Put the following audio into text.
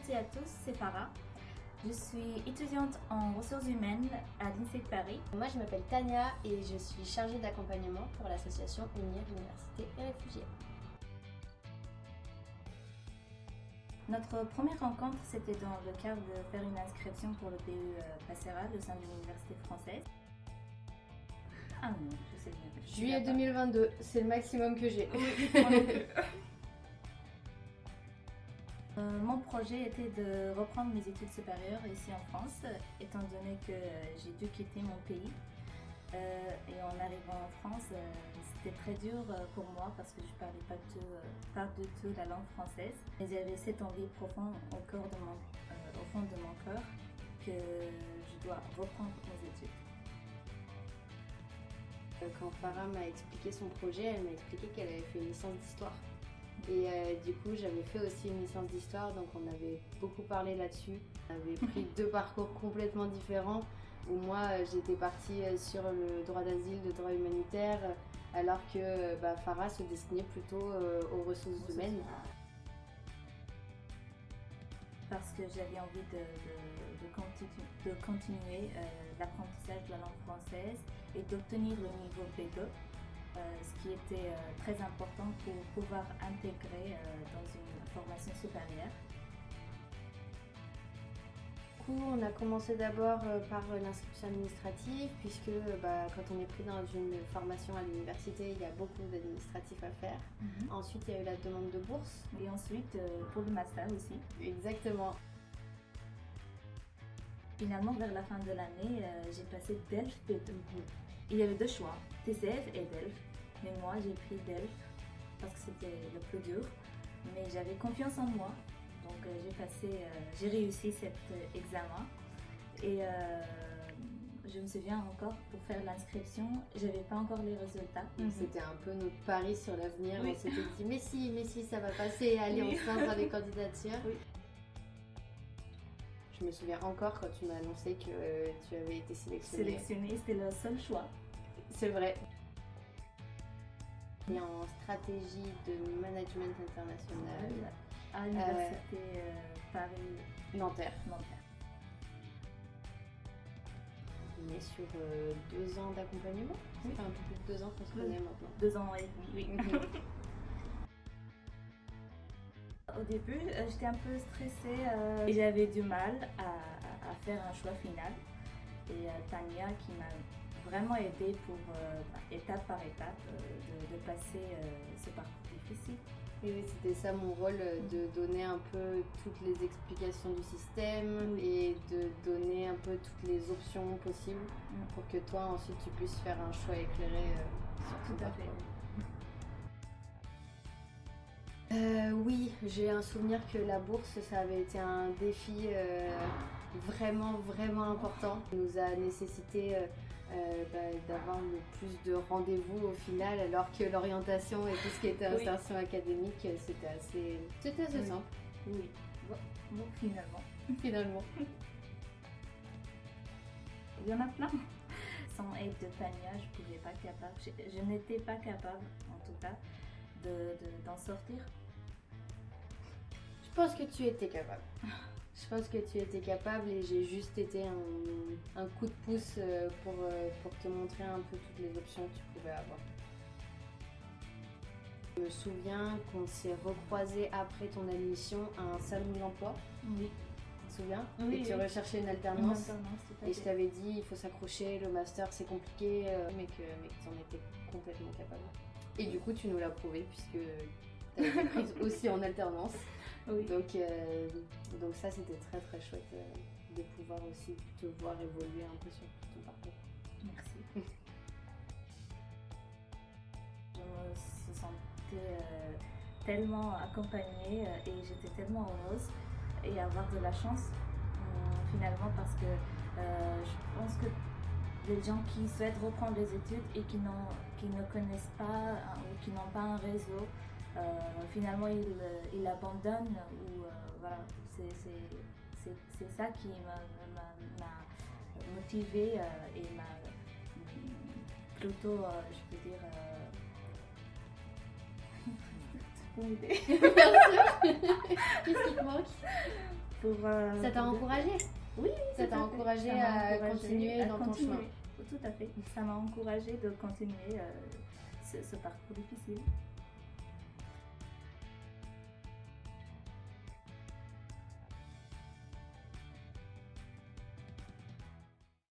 toutes et à tous, c'est Farah. Je suis étudiante en ressources humaines à l'INSEE de Paris. Moi je m'appelle Tania et je suis chargée d'accompagnement pour l'association Unir Université et Réfugiés. Notre première rencontre, c'était dans le cadre de faire une inscription pour le PE Passerelle au sein de l'université française. Ah non, je sais bien. Juillet 2022, c'est le maximum que j'ai. Mon projet était de reprendre mes études supérieures ici en France, étant donné que j'ai dû quitter mon pays. Et en arrivant en France, c'était très dur pour moi parce que je ne parlais pas du tout la langue française. Mais j'avais cette envie profonde au fond de mon cœur que je dois reprendre mes études. Quand Farah m'a expliqué son projet, elle m'a expliqué qu'elle avait fait une licence d'histoire. Et du coup, j'avais fait aussi une licence d'histoire, donc on avait beaucoup parlé là-dessus. On avait pris deux parcours complètement différents, où moi j'étais partie sur le droit d'asile, le droit humanitaire, alors que Farah se destinait plutôt aux ressources humaines. Parce que j'avais envie de continuer l'apprentissage de la langue française et d'obtenir le niveau B2. Ce qui était très important pour pouvoir intégrer dans une formation supérieure. Du coup, on a commencé d'abord par l'inscription administrative, puisque quand on est pris dans une formation à l'université, il y a beaucoup d'administratifs à faire. Ensuite, il y a eu la demande de bourse. Et ensuite, pour le master aussi. Exactement. Finalement, vers la fin de l'année, j'ai passé DELF B2. Il y avait deux choix, TCF et DELF. Mais moi, j'ai pris DELF parce que c'était le plus dur. Mais j'avais confiance en moi. Donc, j'ai réussi cet examen. Et je me souviens encore, pour faire l'inscription, je n'avais pas encore les résultats. C'était un peu notre pari sur l'avenir. Oui. On s'était dit, mais si, ça va passer. Allez, on se lance dans les candidatures. Oui. Je me souviens encore quand tu m'as annoncé que tu avais été sélectionnée. C'était le seul choix. C'est vrai. Et en stratégie de management international à l'université Paris Nanterre. On est sur 2 ans d'accompagnement. Ça fait un peu plus de 2 ans qu'on se connaît maintenant. 2 ans et demi, oui. Au début, j'étais un peu stressée et j'avais du mal à faire un choix final. Et Tania qui m'a vraiment aidée pour étape par étape de passer ce parcours difficile. Et oui, c'était ça mon rôle, de donner un peu toutes les explications du système et de donner un peu toutes les options possibles pour que toi ensuite tu puisses faire un choix éclairé sur tout à fait. Oui, j'ai un souvenir que la bourse, ça avait été un défi vraiment important. Ça nous a nécessité d'avoir le plus de rendez-vous au final, alors que l'orientation et tout ce qui était insertion académique, c'était assez simple. Oui, bon, finalement. Il y en a plein. Sans aide de Tania, je n'étais pas capable, en tout cas, d'en sortir. Je pense que tu étais capable. Et j'ai juste été un coup de pouce pour te montrer un peu toutes les options que tu pouvais avoir. Je me souviens qu'on s'est recroisés après ton admission à un salon de l'emploi. Oui. Tu te souviens? Oui. Et tu recherchais une alternance. Et je fait. t'avais dit, il faut s'accrocher, le master c'est compliqué, mais que tu en étais complètement capable. Et du coup, tu nous l'as prouvé puisque tu as été prise aussi en alternance. Oui. Donc ça, c'était très très chouette de pouvoir aussi te voir évoluer un peu sur tout ton parcours. Merci. Je me sentais tellement accompagnée et j'étais tellement heureuse et avoir de la chance finalement parce que je pense que les gens qui souhaitent reprendre les études et qui ne connaissent pas ou qui n'ont pas un réseau, finalement ils abandonnent ou voilà, c'est ça qui m'a motivée et m'a plutôt, je peux dire, pour m'aider. Qu'est-ce qui te manque? Ça t'a encouragé? Oui, ça t'a encouragé à continuer dans ton chemin. Tout à fait. Ça m'a encouragé de continuer ce parcours difficile.